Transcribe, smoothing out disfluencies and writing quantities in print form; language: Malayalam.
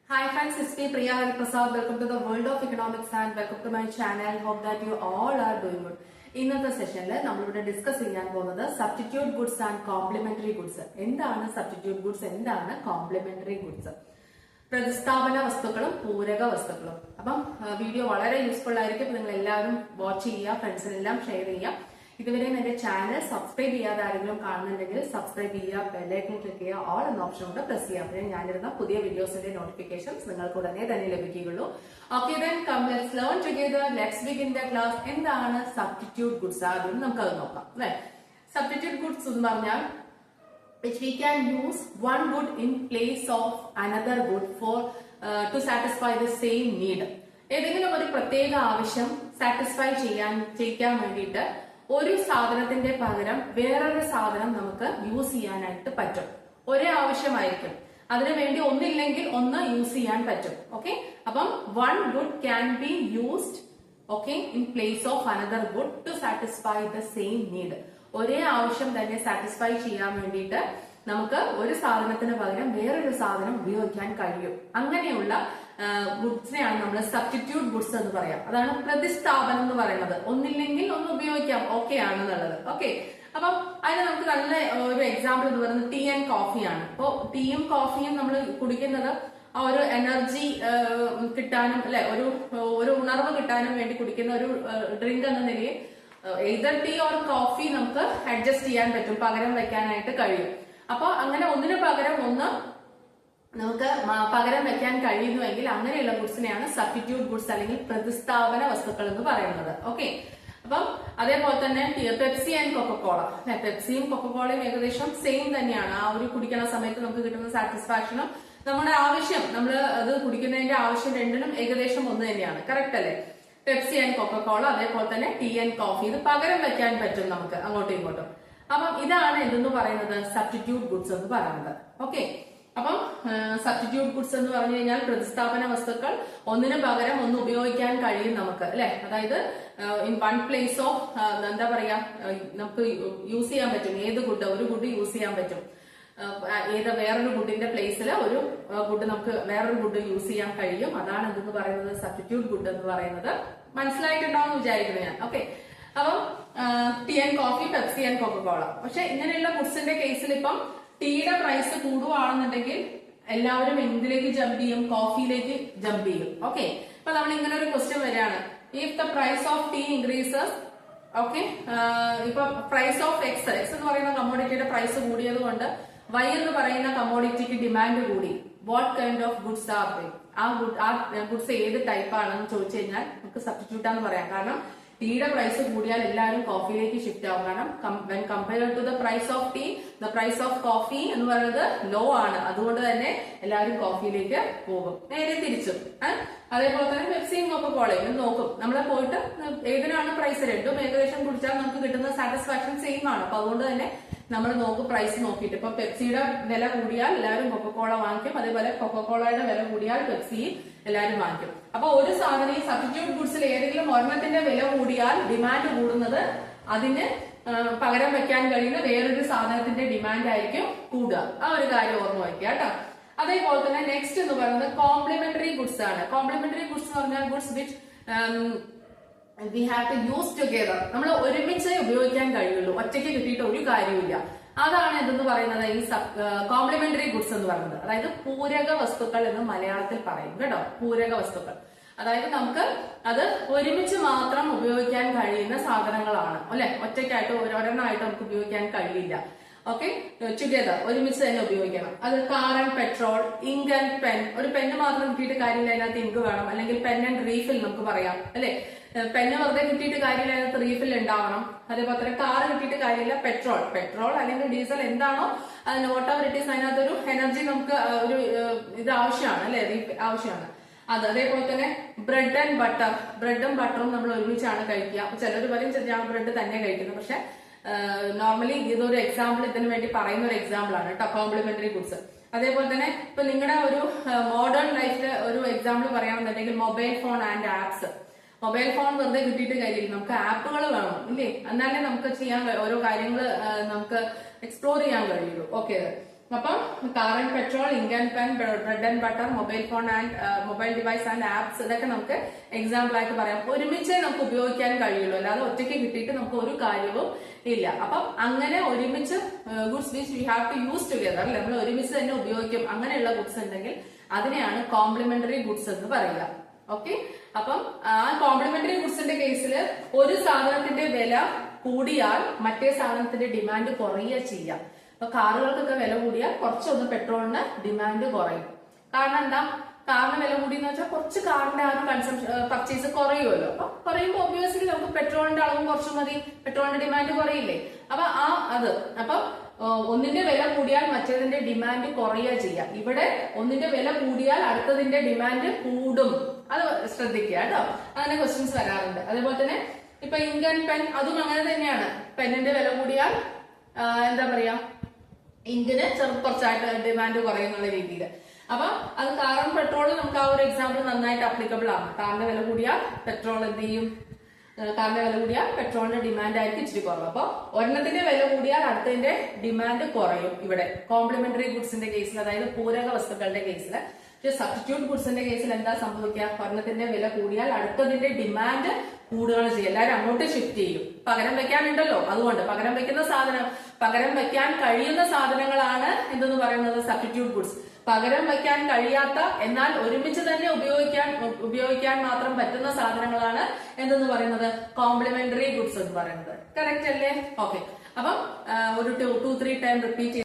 Hi friends, it's me Priya Hariprasad. Welcome to the world of economics and welcome to my channel. Hope that you all are doing good. ഇന്നത്തെ സെഷനിൽ നമ്മളിവിടെ ഡിസ്കസ് ചെയ്യാൻ പോകുന്നത് substitute goods and complementary goods. എന്താണ് സബ്സ്റ്റിറ്റ്യൂട്ട് ഗുഡ്സ്, എന്താണ് കോംപ്ലിമെന്ററി ഗുഡ്സ്? പ്രതിസ്ഥാപന വസ്തുക്കളും പൂരക വസ്തുക്കളും. അപ്പം വീഡിയോ വളരെ യൂസ്ഫുൾ ആയിരിക്കും. നിങ്ങൾ എല്ലാവരും വാച്ച് ചെയ്യുക, ഫ്രണ്ട്സിനെല്ലാം ഷെയർ ചെയ്യുക. ഇതുവരെയും എന്റെ ചാനൽ സബ്സ്ക്രൈബ് ചെയ്യാതെ ആരെങ്കിലും കാണുന്നുണ്ടെങ്കിൽ സബ്സ്ക്രൈബ് ചെയ്യുക, ബെല്ലൈക്കൺ ക്ലിക്ക് ചെയ്യുക, ഓൾ എന്ന ഓപ്ഷൻ കൊണ്ട് പ്രസ് ചെയ്യുക. അപ്പോൾ ഞാനിരുന്ന പുതിയ വീഡിയോസിന്റെ നോട്ടിഫിക്കേഷൻസ് നിങ്ങൾക്ക് ഉടനെ തന്നെ ലഭിക്കുകയുള്ളൂ. Okay, then come let's learn together. Let's begin the class. എന്താണ് സബ്സ്റ്റിറ്റ്യൂട്ട് ഗുഡ്സ്? ആദ്യം നമുക്കത് നോക്കാം അല്ലെ. സബ്സ്റ്റിറ്റ്യൂട്ട് ഗുഡ്സ് എന്ന് പറഞ്ഞാൽ which we can use one good in place of another good for to satisfy the same need. ഏതെങ്കിലും ഒരു പ്രത്യേക ആവശ്യം സാറ്റിസ്ഫൈ ചെയ്യാൻ വേണ്ടിയിട്ട് ഒരു സാധനത്തിന്റെ പകരം വേറൊരു സാധനം നമുക്ക് യൂസ് ചെയ്യാനായിട്ട് പറ്റും. ഒരേ ആവശ്യമായിരിക്കും, അതിനുവേണ്ടി ഒന്നില്ലെങ്കിൽ ഒന്ന് യൂസ് ചെയ്യാൻ പറ്റും. ഓക്കെ, അപ്പം one good can be used okay in place of another good to satisfy the same need. ഒരേ ആവശ്യം തന്നെ സാറ്റിസ്ഫൈ ചെയ്യാൻ വേണ്ടിയിട്ട് നമുക്ക് ഒരു സാധനത്തിന് പകരം വേറൊരു സാധനം ഉപയോഗിക്കാൻ കഴിയും. അങ്ങനെയുള്ള ഗുഡ്സിനെയാണ് നമ്മൾ സബ്സ്റ്റിറ്റ്യൂട്ട് ഗുഡ്സ് എന്ന് പറയാം. അതാണ് പ്രതിസ്ഥാപനം എന്ന് പറയുന്നത്. ഒന്നില്ലെങ്കിൽ ഒന്ന് ഉപയോഗിക്കാം, ഓക്കെ ആണെന്നുള്ളത്. ഓക്കെ, അപ്പം അതിന് നമുക്ക് നല്ല ഒരു എക്സാമ്പിൾ എന്ന് പറയുന്നത് ടീ ആൻഡ് കോഫിയാണ്. അപ്പോ ടീയും കോഫിയും നമ്മൾ കുടിക്കുന്നത് ആ ഒരു എനർജി കിട്ടാനും അല്ലെ, ഒരു ഉണർവ് കിട്ടാനും വേണ്ടി കുടിക്കുന്ന ഒരു ഡ്രിങ്ക് എന്ന നിലയിൽ either ടീ ഓർ കോഫി നമുക്ക് അഡ്ജസ്റ്റ് ചെയ്യാൻ പറ്റും, പകരം വെക്കാനായിട്ട് കഴിയും. അപ്പൊ അങ്ങനെ ഒന്നിനു പകരം ഒന്ന് നമുക്ക് പകരം വെക്കാൻ കഴിയുന്നുവെങ്കിൽ അങ്ങനെയുള്ള ഗുഡ്സിനെയാണ് സബ്സ്റ്റിറ്റ്യൂട്ട് ഗുഡ്സ് അല്ലെങ്കിൽ പ്രതിസ്ഥാപന വസ്തുക്കൾ എന്ന് പറയുന്നത്. ഓക്കെ, അപ്പം അതേപോലെ തന്നെ പെപ്സി ആൻഡ് കൊക്കക്കോള. പെപ്സിയും കൊക്കക്കോളയും ഏകദേശം സെയിം തന്നെയാണ്. ആ ഒരു കുടിക്കുന്ന സമയത്ത് നമുക്ക് കിട്ടുന്ന സാറ്റിസ്ഫാക്ഷനും നമ്മുടെ ആവശ്യം, നമ്മൾ അത് കുടിക്കുന്നതിന്റെ ആവശ്യം രണ്ടിനും ഏകദേശം ഒന്ന് തന്നെയാണ്. കറക്റ്റ് അല്ലേ? പെപ്സി ആൻഡ് കൊക്കക്കോള, അതേപോലെ തന്നെ ടീ ആൻഡ് കോഫി, ഇത് പകരം വെക്കാൻ പറ്റും നമുക്ക് അങ്ങോട്ടും ഇങ്ങോട്ടും. അപ്പം ഇതാണ് എന്തെന്ന് പറയുന്നത് സബ്സ്റ്റിറ്റ്യൂട്ട് ഗുഡ്സ് എന്ന് പറയുന്നത്. ഓക്കെ, അപ്പം സബ്സ്റ്റിറ്റ്യൂട്ട് ഗുഡ്സ് എന്ന് പറഞ്ഞു കഴിഞ്ഞാൽ പ്രതിസ്ഥാപന വസ്തുക്കൾ, ഒന്നിനു പകരം ഒന്ന് ഉപയോഗിക്കാൻ കഴിയും നമുക്ക് അല്ലെ. അതായത് ഇൻ വൺ പ്ലേസ് ഓഫ് എന്താ പറയാ, നമുക്ക് യൂസ് ചെയ്യാൻ പറ്റും. ഏത് ഗുഡ്, ഒരു ഗുഡ് യൂസ് ചെയ്യാൻ പറ്റും. വേറൊരു ഗുഡിന്റെ പ്ലേസിൽ ഒരു ഗുഡ് നമുക്ക് വേറൊരു ഗുഡ് യൂസ് ചെയ്യാൻ കഴിയും. അതാണ് എന്തെന്ന് പറയുന്നത് സബ്സ്റ്റിറ്റ്യൂട്ട് ഗുഡ് എന്ന് പറയുന്നത്. മനസ്സിലായിട്ടുണ്ടാവും എന്ന് വിചാരിക്കുന്നു ഞാൻ. ഓക്കെ, അപ്പം tea and coffee, Pepsi and Coca Cola. പക്ഷെ ഇങ്ങനെയുള്ള ഗുഡ്സിന്റെ കേസിൽ ഇപ്പം ടീയുടെ പ്രൈസ് കൂടുകയാണെന്നുണ്ടെങ്കിൽ എല്ലാവരും എന്തിലേക്ക് ജമ്പ് ചെയ്യും? കോഫിയിലേക്ക് ജമ്പ് ചെയ്യും. ഓക്കെ, ഇപ്പൊ നമ്മൾ ഇങ്ങനെ ഒരു ക്വസ്റ്റ്യൻ വരികയാണ്, if the price of tea increases, okay, ഇപ്പൊ പ്രൈസ് ഓഫ് എക്സ് എന്ന് പറയുന്ന കമ്മോഡിറ്റിയുടെ പ്രൈസ് കൂടിയത് കൊണ്ട് വൈ എന്ന് പറയുന്ന കമ്മോഡിറ്റിക്ക് ഡിമാൻഡ് കൂടി. What kind of goods are they? ആ ഗുഡ്സ് ഏത് ടൈപ്പ് ആണെന്ന് ചോദിച്ചു കഴിഞ്ഞാൽ നമുക്ക് സബ്സ്റ്റിറ്റ്യൂട്ട് ആണെന്ന് പറയാം. കാരണം ടീയുടെ പ്രൈസ് കൂടിയാൽ എല്ലാവരും കോഫിയിലേക്ക് ഷിഫ്റ്റ് ആവും. കാരണം when compared to the price of tea, the price of coffee എന്ന് പറയുന്നത് ലോ ആണ്. അതുകൊണ്ട് തന്നെ എല്ലാവരും കോഫിയിലേക്ക് പോകും. നേരെ തിരിച്ചും അതേപോലെ തന്നെ പെപ്സിയും കൊക്കക്കോളയും നോക്കും. നമ്മളെ പോയിട്ട് ഏതിനാണ് പ്രൈസ്, രണ്ടും ഏകദേശം കുടിച്ചാൽ നമുക്ക് കിട്ടുന്ന സാറ്റിസ്ഫാക്ഷൻ സെയിം ആണ്. അപ്പൊ അതുകൊണ്ട് തന്നെ നമ്മൾ നോക്കും പ്രൈസ് നോക്കിയിട്ട്. ഇപ്പൊ പെപ്സിയുടെ വില കൂടിയാൽ എല്ലാവരും കൊക്കക്കോള വാങ്ങിക്കും, അതേപോലെ കൊക്കക്കോളയുടെ വില കൂടിയാൽ പെപ്സി എല്ലാവരും വാങ്ങിക്കും. അപ്പൊ ഒരു സാധനം ഈ സബ്സ്റ്റിറ്റ്യൂട്ട് ഗുഡ്സിൽ ഏതെങ്കിലും ഒരെണ്ണത്തിന്റെ വില കൂടിയാൽ ഡിമാൻഡ് കൂടുന്നത് അതിന് പകരം വെക്കാൻ കഴിയുന്ന വേറൊരു സാധനത്തിന്റെ ഡിമാൻഡ് ആയിരിക്കും കൂടുക. ആ ഒരു കാര്യം ഓർമ്മ വയ്ക്കുക കേട്ടോ. അതേപോലെ തന്നെ നെക്സ്റ്റ് എന്ന് പറയുന്നത് കോംപ്ലിമെന്ററി ഗുഡ്സ് ആണ്. കോംപ്ലിമെന്ററി ഗുഡ്സ് എന്ന് പറഞ്ഞാൽ goods which we have to use together. നമ്മൾ ഒരുമിച്ച് ഉപയോഗിക്കാൻ കഴിയുള്ളൂ, ഒറ്റയ്ക്ക് കിട്ടിയിട്ട് ഒരു കാര്യമില്ല. അതാണ് എന്തെന്ന് പറയുന്നത് ഈ കോംപ്ലിമെന്ററി ഗുഡ്സ് എന്ന് പറയുന്നത്. അതായത് പൂരക വസ്തുക്കൾ എന്ന് മലയാളത്തിൽ പറയും കേട്ടോ. പൂരക വസ്തുക്കൾ അതായത് നമുക്ക് അത് ഒരുമിച്ച് മാത്രം ഉപയോഗിക്കാൻ കഴിയുന്ന സാധനങ്ങളാണ് അല്ലെ. ഒറ്റയ്ക്കായിട്ട് ഒരെണ്ണമായിട്ട് നമുക്ക് ഉപയോഗിക്കാൻ കഴിയില്ല. ഓക്കെ, ടുഗദർ ഒരുമിച്ച് തന്നെ ഉപയോഗിക്കണം. അത് car and petrol, ink and pen. ഒരു പെന്ന് മാത്രം കിട്ടിയിട്ട് കാര്യമില്ല, അതിനകത്ത് ഇങ്ക് വേണം. അല്ലെങ്കിൽ പെൻ ആൻഡ് റീഫിൽ നമുക്ക് പറയാം അല്ലെ. പെന്ന് വെറുതെ കിട്ടിയിട്ട് കാര്യമില്ല, അതിനകത്ത് റീഫിൽ ഉണ്ടാവണം. അതേപോലെ തന്നെ കാർ കിട്ടിയിട്ട് കാര്യമില്ല, പെട്രോൾ അല്ലെങ്കിൽ ഡീസൽ എന്താണോ അതിന് വാട്ട് എവർ ഇറ്റ് ഈസ്, അതിനകത്ത് ഒരു എനർജി നമുക്ക് ഒരു ഇത് ആവശ്യമാണ് അല്ലെ, ആവശ്യമാണ്. അതേപോലെ തന്നെ ബ്രെഡ് ആൻഡ് ബട്ടർ. ബ്രെഡും ബട്ടറും നമ്മൾ ഒരുമിച്ചാണ് കഴിക്കുക. അപ്പൊ ചിലർ പറയും ഞാൻ ബ്രെഡ് തന്നെ കഴിക്കുന്നത്. പക്ഷെ നോർമലി ഇതൊരു എക്സാമ്പിൾ, ഇതിനു വേണ്ടി പറയുന്ന ഒരു എക്സാമ്പിൾ ആണ് കേട്ടോ കോംപ്ലിമെന്ററി ഗുഡ്സ്. അതേപോലെ തന്നെ ഇപ്പൊ നിങ്ങളുടെ ഒരു മോഡേൺ ലൈഫില് ഒരു എക്സാമ്പിൾ പറയാമെന്നുണ്ടെങ്കിൽ mobile phone and apps. Mobile phone വെറുതെ കിട്ടിയിട്ട് കാര്യമില്ല, നമുക്ക് ആപ്പുകൾ വേണം ഇല്ലേ, എന്നാലേ നമുക്ക് ചെയ്യാൻ ഓരോ കാര്യങ്ങൾ നമുക്ക് എക്സ്പ്ലോർ ചെയ്യാൻ കഴിയുള്ളൂ. ഓക്കെ, അപ്പം car and petrol, ink and pen, bread and butter, mobile phone and mobile device and apps, ഇതൊക്കെ നമുക്ക് എക്സാമ്പിൾ ആയിട്ട് പറയാം. ഒരുമിച്ചേ നമുക്ക് ഉപയോഗിക്കാൻ കഴിയുള്ളൂ, അല്ലാതെ ഒറ്റയ്ക്ക് കിട്ടിയിട്ട് നമുക്ക് ഒരു കാര്യവും ഇല്ല. അപ്പം അങ്ങനെ ഒരുമിച്ച് goods which we have to use together, അല്ലെ, നമ്മൾ ഒരുമിച്ച് തന്നെ ഉപയോഗിക്കും, അങ്ങനെയുള്ള ഗുഡ്സ് ഉണ്ടെങ്കിൽ അതിനെയാണ് കോംപ്ലിമെന്ററി ഗുഡ്സ് എന്ന് പറയുക. ഓക്കെ, അപ്പം ആ കോംപ്ലിമെന്ററി ഗുഡ്സിന്റെ കേസിൽ ഒരു സാധനത്തിന്റെ വില കൂടിയാൽ മറ്റേ സാധനത്തിന്റെ ഡിമാൻഡ് കുറയുക ചെയ്യാം. അപ്പൊ കാറുകൾക്കൊക്കെ വില കൂടിയാൽ കുറച്ചൊന്ന് പെട്രോളിന് ഡിമാൻഡ് കുറയും. കാരണം എന്താ, കാറിന് വില കൂടിയെന്ന് വെച്ചാൽ കുറച്ച് കാറിന്റെ ആ ഒരു കൺസംഷൻ പർച്ചേസ് കുറയുമല്ലോ. അപ്പൊ കുറയുമ്പോൾ ഒബ്വിയസ്ലി നമുക്ക് പെട്രോളിന്റെ അളവും കുറച്ച് മതി, പെട്രോളിന്റെ ഡിമാൻഡ് കുറയില്ലേ. അപ്പൊ അപ്പൊ ഒന്നിന്റെ വില കൂടിയാൽ മറ്റേതിന്റെ ഡിമാൻഡ് കുറയുക ചെയ്യാം. ഇവിടെ ഒന്നിന്റെ വില കൂടിയാൽ അടുത്തതിന്റെ ഡിമാൻഡ് കൂടും. അത് ശ്രദ്ധിക്കുക കേട്ടോ, അങ്ങനെ ക്വസ്റ്റ്യൻസ് വരാറുണ്ട്. അതേപോലെ തന്നെ ഇപ്പൊ ഇങ്ക് ആൻഡ് പെൻ, അതും അങ്ങനെ തന്നെയാണ്. പെന്നിന്റെ വില കൂടിയാൽ എന്താ പറയാ, ഇങ്കിന് കുറച്ചായിട്ട് ഡിമാൻഡ് കുറയുന്നുള്ള രീതിയിൽ. അപ്പൊ അത് കാറും പെട്രോളും നമുക്ക് ആ ഒരു എക്സാമ്പിൾ നന്നായിട്ട് അപ്ലിക്കബിൾ ആണ്. കാറിന്റെ വില കൂടിയാൽ പെട്രോൾ എന്ത് ചെയ്യും, കാറിന്റെ വില കൂടിയാൽ പെട്രോളിന്റെ ഡിമാൻഡ് ആയിരിക്കും ഇച്ചിരി കുറവ്. അപ്പൊ ഒരെണ്ണത്തിന്റെ വില കൂടിയാൽ അടുത്തതിന്റെ ഡിമാൻഡ് കുറയും. ഇവിടെ കോംപ്ലിമെന്ററി ഗുഡ്സിന്റെ കേസിൽ, അതായത് പൂരക വസ്തുക്കളുടെ കേസിൽ. സബ്സ്റ്റിറ്റ്യൂട്ട് ഗുഡ്സിന്റെ കേസിൽ എന്താ സംഭവിക്കുക, ഒരെണ്ണത്തിന്റെ വില കൂടിയാൽ അടുത്തതിന്റെ ഡിമാൻഡ് കൂടുകയാണ് ചെയ്യുക. എല്ലാവരും അങ്ങോട്ട് ഷിഫ്റ്റ് ചെയ്യും. പകരം വെക്കാനുണ്ടല്ലോ, അതുകൊണ്ട് പകരം വെക്കുന്ന സാധനം, പകരം വെക്കാൻ കഴിയുന്ന സാധനങ്ങളാണ് എന്തെന്ന് പറയുന്നത് സബ്സ്റ്റിറ്റ്യൂട്ട് ഗുഡ്സ്. പകരം വെക്കാൻ കഴിയാത്ത എന്നാൽ ഒരുമിച്ച് തന്നെ ഉപയോഗിക്കാൻ മാത്രം പറ്റുന്ന സാധനങ്ങളാണ് എന്തെന്ന് പറയുന്നത് കോംപ്ലിമെന്ററി ഗുഡ്സ് എന്ന് പറയുന്നത്. കറക്റ്റ് അല്ലേ? ഓക്കെ, അപ്പം ഒരു 2-3 ടൈം റിപ്പീറ്റ്